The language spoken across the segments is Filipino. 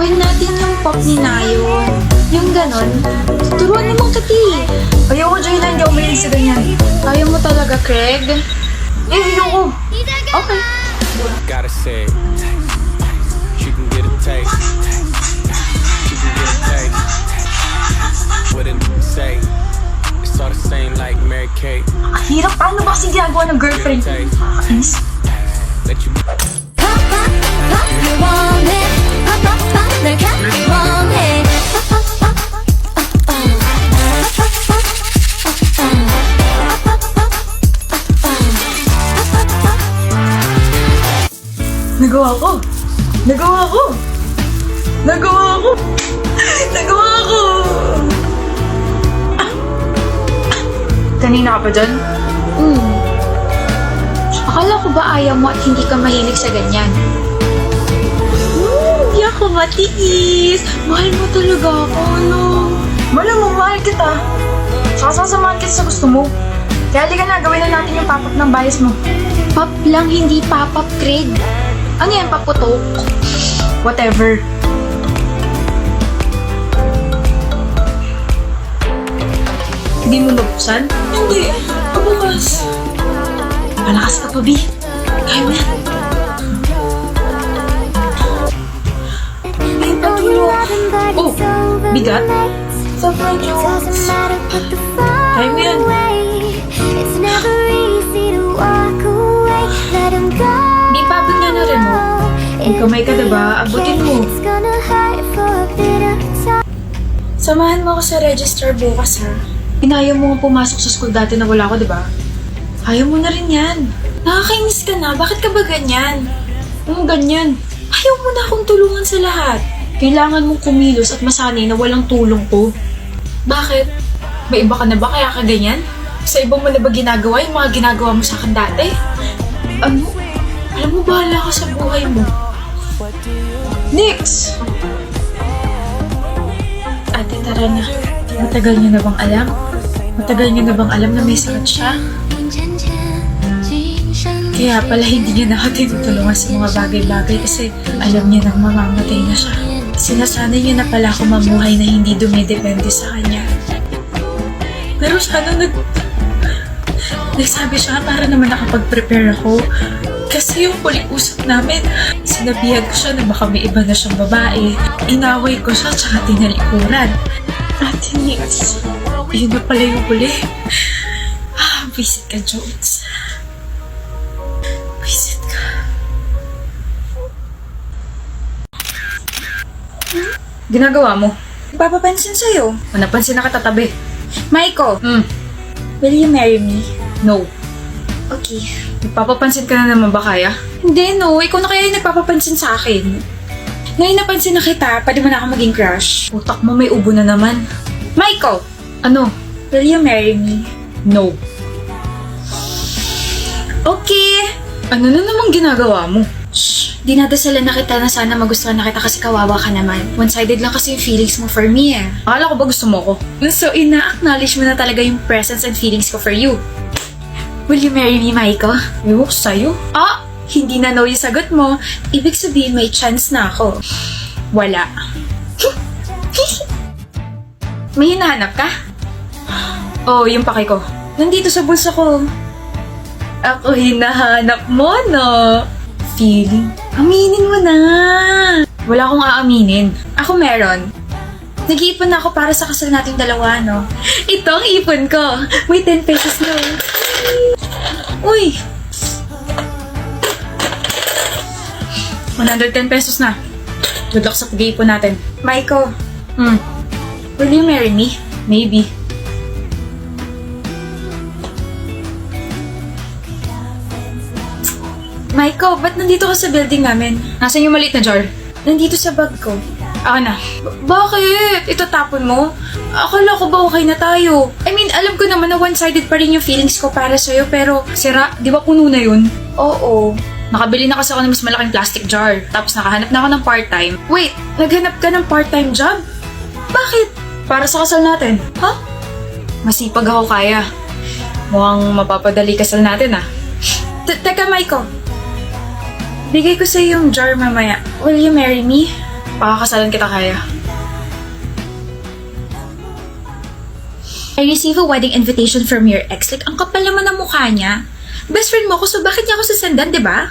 Gawin natin yung pop ni Nayon. Yung ganon. Turuan naman kati. Ayoko, Joyla, hindi ako mahilig sa ganyan. Ayaw mo talaga, Craig? Ayoko. Okay. Gotta say it. She can get a taste. She can get a taste. What it say? It's all the same like Mary Kate. Ang hirap. Paano ba kasi ginagawa ng girlfriend? Nakakainis. Let you Nagawa ko! Nagawa ko! Nagawa ko! Nagawa ko! Kanina ka pa dyan? Akala ko ba ayaw mo at hindi ka mahilig sa ganyan? Hindi ako matiis. Mahal mo talaga ako, no? Malamang mahal kita. Saka sasamahan kita sa gusto mo. Kaya halika na, gawin na natin yung pop-up ng bias mo. Pop lang, hindi pop-up, Craig. Ano yan, paputok? Whatever. Hindi mo nabuksan? Hindi. Pabukas. Malakas ka pa, B. Kaya mo yan. Ay, patulog. Oh, bigat? Sobrang jokes. Kaya mo yan. Di pa ba nga na rin mo? May kamay ka, diba? Abutin mo. Samahan mo ako sa register bukas, ha? Inayaw mo nga pumasok sa school dati na wala ako, diba? Ayaw mo na rin yan. Nakakainis ka na. Bakit ka ba ganyan? Ganyan. Ayaw mo na akong tulungan sa lahat. Kailangan mong kumilos at masanay na walang tulong ko. Bakit? May iba ka na ba kaya ka ganyan? Sa ibang mo na ba ginagawa yung mga ginagawa mo sa akin dati? Ano? Alam mo, bahala ka sa buhay mo. Nix! Ate, tara na. Matagal niyo na bang alam? Matagal niyo na bang alam na may sakit siya? Kaya pala hindi niya na ako tinutulungan sa mga bagay-bagay kasi alam niya nang mamamatay na siya. Sinasanay niya na pala ako mamuhay na hindi dumidepende sa kanya. Pero sana nagsabi siya para naman nakapag-prepare ako. Kasi yung huling usap namin, sinabihan ko siya na baka may iba na siyang babae. Inaway ko siya tsaka tinalikuran. Ate Nix, yun na pala yung huli. Visit ka, Jones. Visit ka. Ginagawa mo? Papapansin sa'yo. Napansin na katatabi. Maiko! Will you marry me? No. Okay. Nagpapapansin ka na naman ba kaya? Hindi, no. Ikaw na kaya yung nagpapapansin sa akin. Ngayon napansin na kita, pwede mo na ako maging crush. Utak mo may ubo na naman. Maiko! Ano? Will you marry me? No. Okay. Ano na namang ginagawa mo? Shh. Dinadasalan na kita na sana magustuhan na kita kasi kawawa ka naman. One-sided lang kasi yung feelings mo for me eh. Akala ko ba gusto mo ko? So, ina-acknowledge mo na talaga yung presence and feelings ko for you. Will you marry me, Maiko? Ewan ko sa'yo. Ah! Hindi na no yung sagot mo. Ibig sabihin may chance na ako. Wala. May hinahanap ka? Oh, yung pake ko. Nandito sa bulsa ko. Ako hinahanap mo, no? Feeling. Aminin mo na. Wala akong aaminin. Ako meron. Nag-iipon na ako para sa kasal nating dalawa, no? Ito ang ipon ko. May 10 pesos na. Uy! 110 pesos na. Good luck sa pag-iipon natin. Maiko. Will you marry me? Maybe. Maiko, ba't nandito ka sa building namin? Nasaan yung maliit na jar? Nandito sa bag ko. Ako na. Bakit? Itatapon mo? Akala ko ba okay na tayo? I mean, alam ko naman na one-sided pa rin yung feelings ko para sa'yo, pero sira, di ba puno na yun? Oo. Nakabili na kasi ako ng mas malaking plastic jar. Tapos nakahanap na ako ng part-time. Wait, naghanap ka ng part-time job? Bakit? Para sa kasal natin. Ha? Masipag ako kaya. Mukhang mapapadali kasal natin ah. Teka, Maiko. Bigay ko sa'yo yung jar mamaya. Will you marry me? Pakakasalan kita, Kaya. I receive a wedding invitation from your ex. Like, ang kapal naman ng mukha niya. Best friend mo ako, so bakit niya ako susundan, di ba?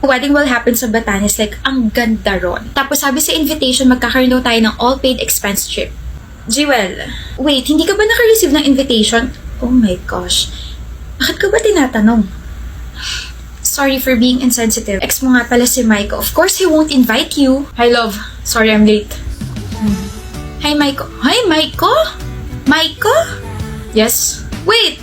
Wedding will happen sa Batanes. Like, ang ganda ron. Tapos sabi sa invitation, magkakaroon daw tayo ng all-paid expense trip. Jewel, wait, hindi ka ba naka-receive ng invitation? Oh my gosh. Bakit ka ba tinatanong? Sorry for being insensitive. Ex mo nga pala si Maiko. Of course, he won't invite you. Hi, love. Sorry, I'm late. Hi, Maiko. Hi, Maiko? Maiko? Yes? Wait!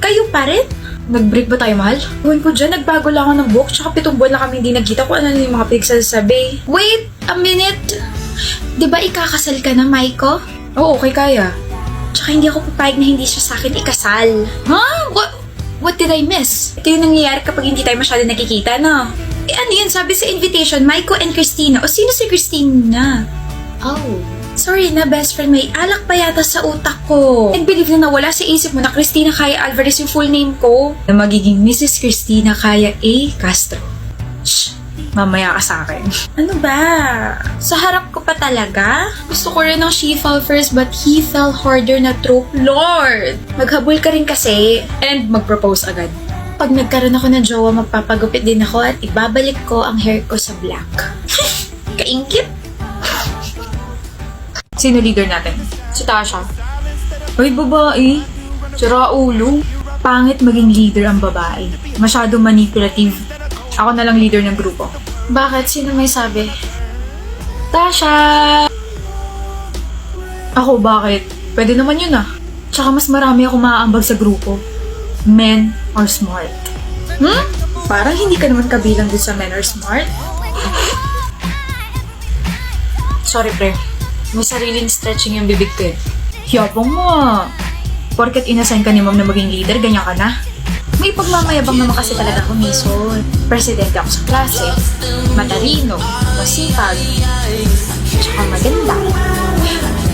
Kayo pa rin? Nag-break ba tayo, mahal? Buwan ko dyan, nagbago lang ako ng book, tsaka 7 buwan na kami hindi nagkita kung ano yung mga pinagsasabi. Wait a minute! Di ba ikakasal ka na, Maiko? Oo, okay, Kaya. Tsaka hindi ako papayag na hindi siya sa akin ikasal. Huh? What did I miss? Ito yung nangyayari kapag hindi tayo masyado nakikita, no? Ano yun? Sabi sa invitation, Maiko and Christina. O sino si Christina? Oh. Sorry na, best friend. May alak pa yata sa utak ko. And believe na nawala sa isip mo na Christina Kaya Alvarez yung full name ko. Na magiging Mrs. Christina Kaya A. Castro. Shh! Mamaya ka sa akin. Ano ba? Sa harap ko pa talaga? Gusto ko rin ng she fell first but he fell harder na trope. Lord! Maghabol ka rin kasi. And mag-propose agad. Pag nagkaroon ako ng jowa, magpapagupit din ako at ibabalik ko ang hair ko sa black. Kaingkit? Sino leader natin? Si Tasha. Ay, babae. Tsara ulo. Pangit maging leader ang babae. Masyado manipulative. Ako na lang leader ng grupo. Bakit? Sino may sabi? Tasha! Ako, bakit? Pwede naman yun ah. Tsaka mas marami ako maaambag sa grupo. Men are smart. Parang hindi ka naman kabilang dun sa men are smart. Sorry, pre. May sariling stretching yung bibig ko eh. Yabang mo ah. Porket inassign ka ni ma'am na maging leader, ganyan ka na. May pagmamayabang naman kasi talaga ako, Mason. Presidente ako sa klase. Matalino, masipag, tsaka maganda.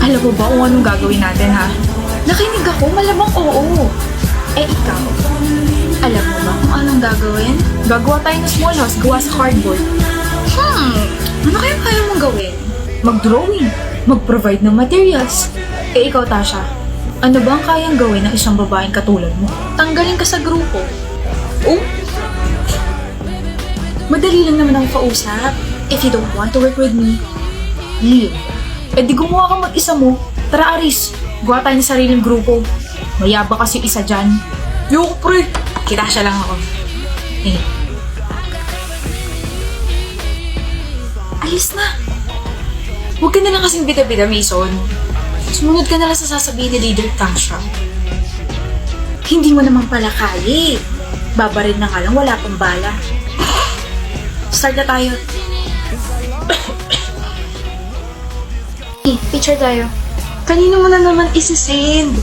Alam mo ba kung anong gagawin natin ha? Nakinig ako, malamang oo. Eh ikaw, alam mo ba kung anong gagawin? Gagawa tayo ng small house, gawa sa cardboard. Ano kaya kaya mong gawin? Mag-drawing, mag-provide ng materials. Eh ikaw, Tasha, ano ba ang kayang gawin ng isang babaeng katulad mo? Tanggalin ka sa grupo. Oh? Madali lang naman ako kausap. If you don't want to work with me, leave. Eh di gumawa ka mag-isa mo. Tara, Aris. Gawa tayo ng sariling grupo. Mayaba kasi isa dyan. Yoko, pre. Kita siya lang ako. Eh. Alis na. Huwag ka na lang kasing bida-bida, Mason. Sumunod ka na lang sa sasabihin ni Leader Tasha. Hindi mo naman pala kaya. Babarin na nga lang, wala pang bala. Start na tayo. Picture tayo. Kanino mo na naman isi-send?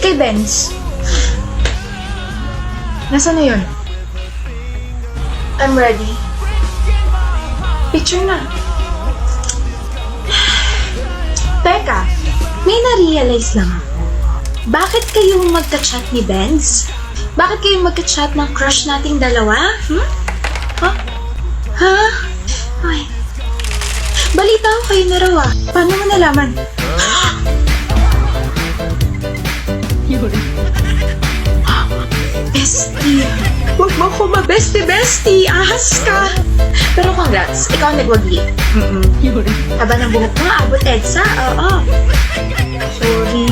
Kay Benz. Nasaan na yun? I'm ready. Picture na. Teka, may na-realize lang ako. Bakit kayo magka-chat ni Benz? Bakit kayo magka-chat ng crush nating dalawa? Ha? Ay. Balita ko kayo na raw ah. Paano mo nalaman? Bestie. Huwag mo ko ma-bestie-bestie. Ahas ka. Pero congrats, ikaw nag-wagi. Taba ng buhok mo, abot EDSA. Oo. Sorry.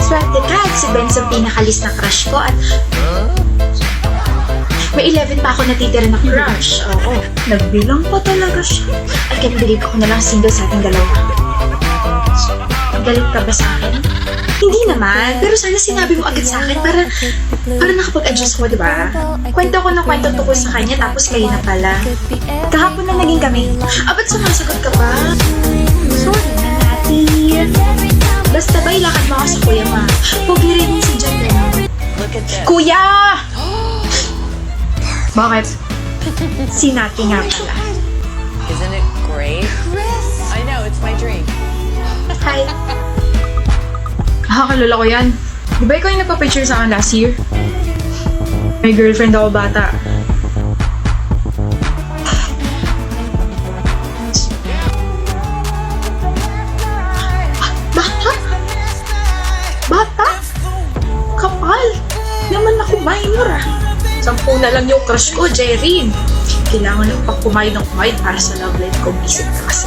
Swerte ka at si Benz ang pinakalis na crush ko at may 11 pa ako natitira na crush. Oo. Nagbilang pa talaga siya. I can't believe ako na lang single sa ating dalawa. Galit ka ba sa akin? Hindi naman. Pero sana sinabi mo agad sa akin para nakapag-adjust ko, di ba? Kwento ko ng kwento tungkol sa kanya tapos kayo na pala. Kahapon na naging kami. Ba't sumasagot ka pa? Sorry na, Nati. Basta ba ilakad mo ako sa kuya ma? Pogi rin si John rin. Kuya! Bakit? Si Nati nga pala. Isn't it great? I know, it's my dream. Hi. Nakakalala ko yan. Di ba ikaw yung nagpa-picture sa akin last year? May girlfriend ako bata. na lang yung crush ko, Jerry. Kailangan lang pa kumain ng kumain para sa love life ko. Visit ka kasi.